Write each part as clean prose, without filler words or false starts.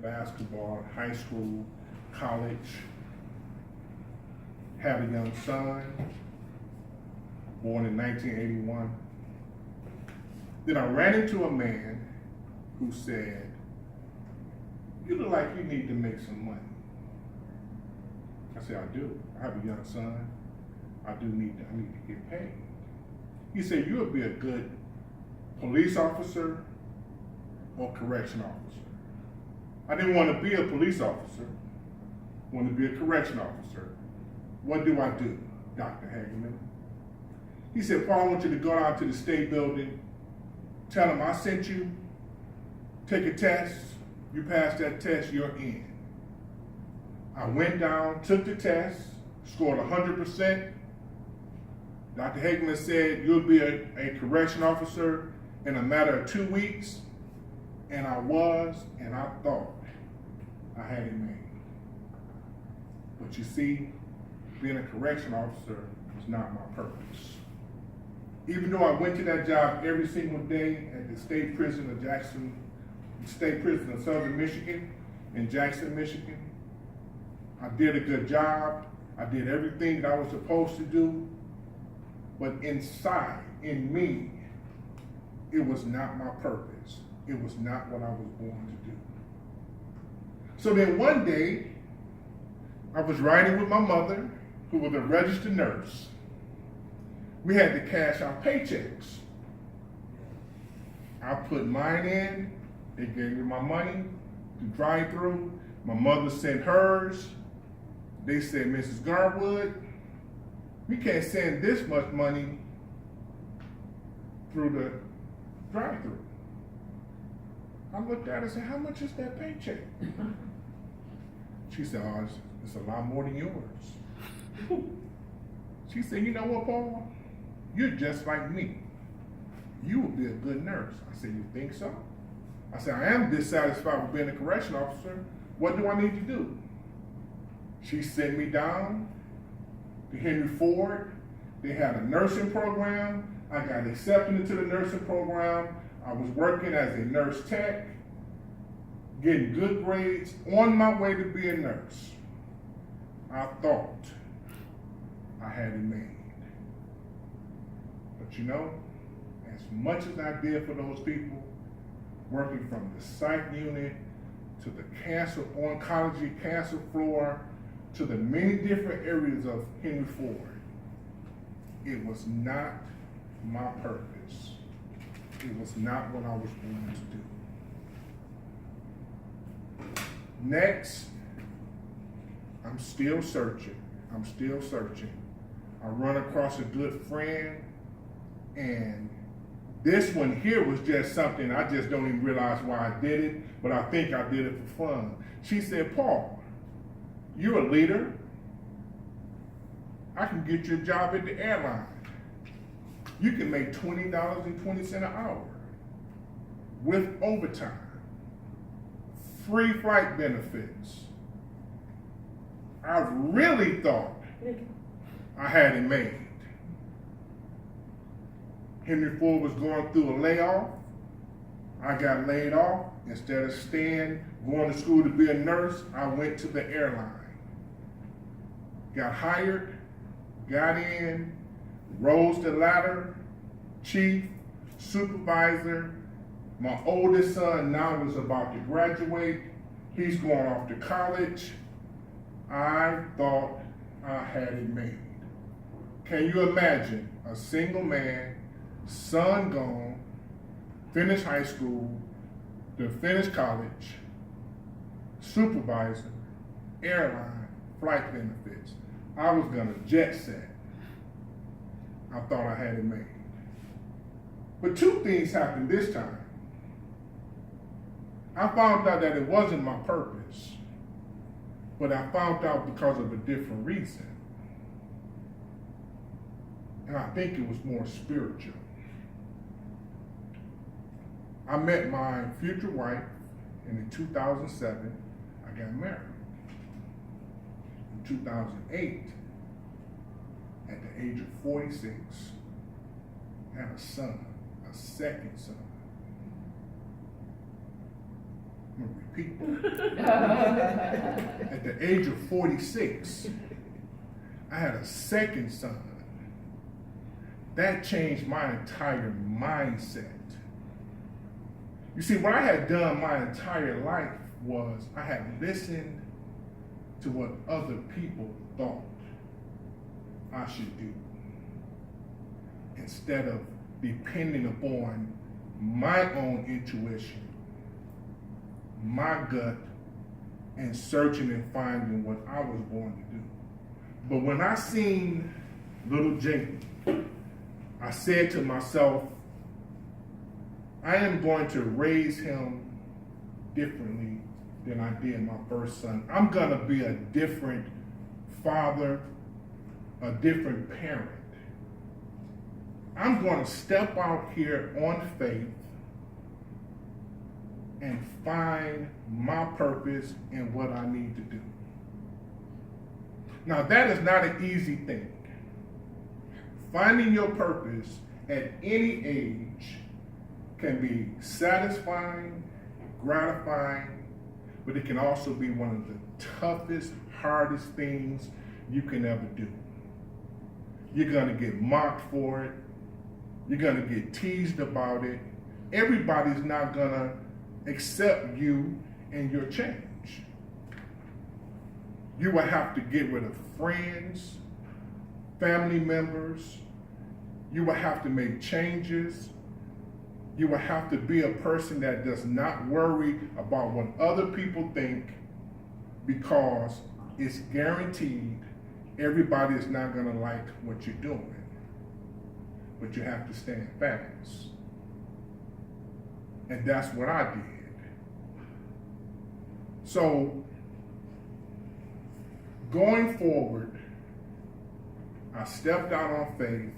basketball, high school, college, had a young son, born in 1981. Then I ran into a man who said, "You look like you need to make some money." I said, "I do. I have a young son. I need to get paid." He said, "You'll be a good police officer or correction officer." I didn't want to be a police officer. I wanted to be a correction officer. What do I do, Dr. Hageman? He said, "Paul, I want you to go out to the state building, tell them I sent you, take a test, you pass that test, you're in." I went down, took the test, scored 100%. Dr. Hageman said, "You'll be a correction officer in a matter of 2 weeks." And I was, and I thought I had it made. But you see, being a correction officer was not my purpose. Even though I went to that job every single day at the state prison of Jackson, state prison of Southern Michigan, in Jackson, Michigan, I did a good job. I did everything that I was supposed to do. But inside, in me, it was not my purpose. It was not what I was born to do. So then one day, I was riding with my mother, who was a registered nurse. We had to cash our paychecks. I put mine in, they gave me my money to drive through. My mother sent hers. They said, "Mrs. Garwood, we can't send this much money through the drive-through." I looked at her and said, "How much is that paycheck?" She said, "Oh, it's a lot more than yours." She said, "You know what, Paul? You're just like me. You would be a good nurse." I said, "You think so?" I said, "I am dissatisfied with being a correction officer. What do I need to do?" She sent me down to Henry Ford. They had a nursing program. I got accepted into the nursing program. I was working as a nurse tech, getting good grades, on my way to be a nurse. I thought I had it made. But you know, as much as I did for those people, working from the psych unit to the cancer, oncology cancer floor, to the many different areas of Henry Ford, it was not my purpose. It was not what I was born to do. Next, I'm still searching. I run across a good friend, and this one here was just something I just don't even realize why I did it, but I think I did it for fun. She said, "Paul, you're a leader. I can get you a job at the airline. You can make $20.20 an hour with overtime, free flight benefits." I really thought I had it made. Henry Ford was going through a layoff. I got laid off. Instead of going to school to be a nurse, I went to the airline. Got hired, got in, rose the ladder, chief, supervisor. My oldest son now is about to graduate. He's going off to college. I thought I had it made. Can you imagine a single man, son gone, finished high school, to finish college, supervisor, airline, flight benefits. I was gonna jet set. I thought I had it made. But two things happened this time. I found out that it wasn't my purpose, but I found out because of a different reason. And I think it was more spiritual. I met my future wife, and in 2007, I got married. In 2008, at the age of 46, I had a son, a second son. I'm going to repeat that. At the age of 46, I had a second son. That changed my entire mindset. You see, what I had done my entire life was I had listened to what other people thought I should do, instead of depending upon my own intuition, my gut, and searching and finding what I was born to do. But when I seen little Jake, I said to myself, I am going to raise him differently than I did my first son. I'm going to be a different father, a different parent. I'm going to step out here on faith and find my purpose and what I need to do. Now, that is not an easy thing. Finding your purpose at any age can be satisfying, gratifying, but it can also be one of the toughest, hardest things you can ever do. You're going to get mocked for it. You're going to get teased about it. Everybody's not going to accept you and your change. You will have to get rid of friends, family members. You will have to make changes. You will have to be a person that does not worry about what other people think, because it's guaranteed everybody is not going to like what you're doing. But you have to stand fast. And that's what I did. So, going forward, I stepped out on faith.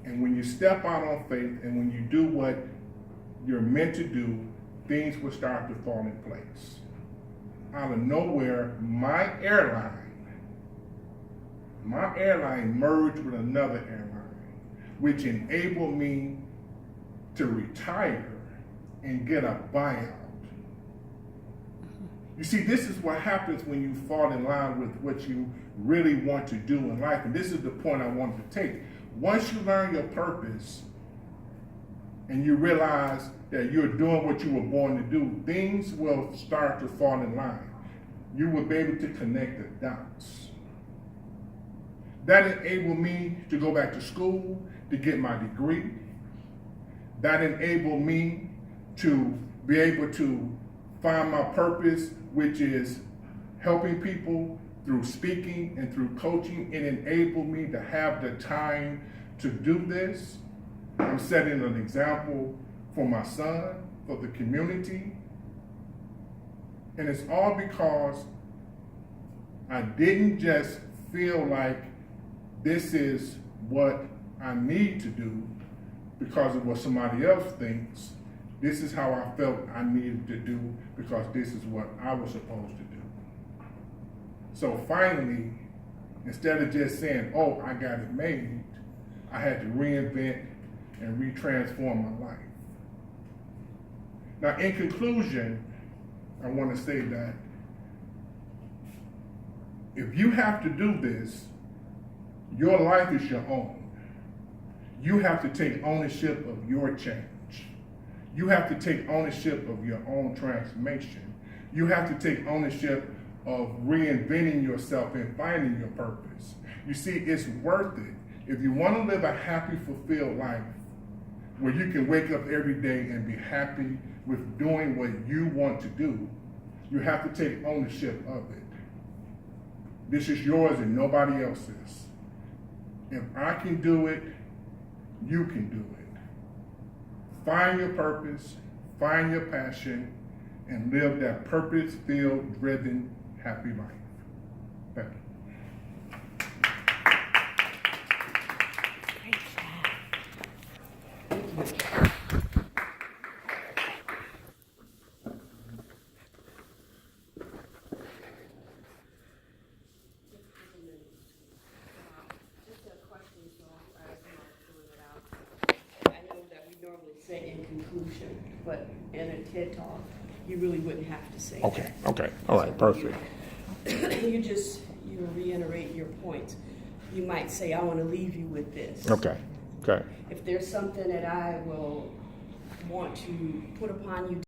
And when you step out on faith and when you do what you're meant to do, things will start to fall in place. Out of nowhere, my airline merged with another airline, which enabled me to retire and get a buyout. You see, this is what happens when you fall in line with what you really want to do in life. And this is the point I wanted to take. Once you learn your purpose and you realize that you're doing what you were born to do, things will start to fall in line. You will be able to connect the dots. That enabled me to go back to school to get my degree. That enabled me to be able to find my purpose, which is helping people through speaking and through coaching. It enabled me to have the time to do this. I'm setting an example for my son, for the community. And it's all because I didn't just feel like this is what I need to do because of what somebody else thinks. This is how I felt I needed to do because this is what I was supposed to do. So finally, instead of just saying, oh, I got it made, I had to reinvent and retransform my life. Now, in conclusion, I want to say that if you have to do this, your life is your own. You have to take ownership of your change. You have to take ownership of your own transformation. You have to take ownership of reinventing yourself and finding your purpose. You see, it's worth it. If you want to live a happy, fulfilled life, where you can wake up every day and be happy with doing what you want to do, you have to take ownership of it. This is yours and nobody else's. If I can do it, you can do it. Find your purpose, find your passion, and live that purpose-filled, driven, happy life. Thank you. Say in conclusion, but in a TED Talk, you really wouldn't have to say Okay, okay, all right, perfect. You reiterate your points. You might say, I want to leave you with this. Okay, okay. If there's something that I will want to put upon you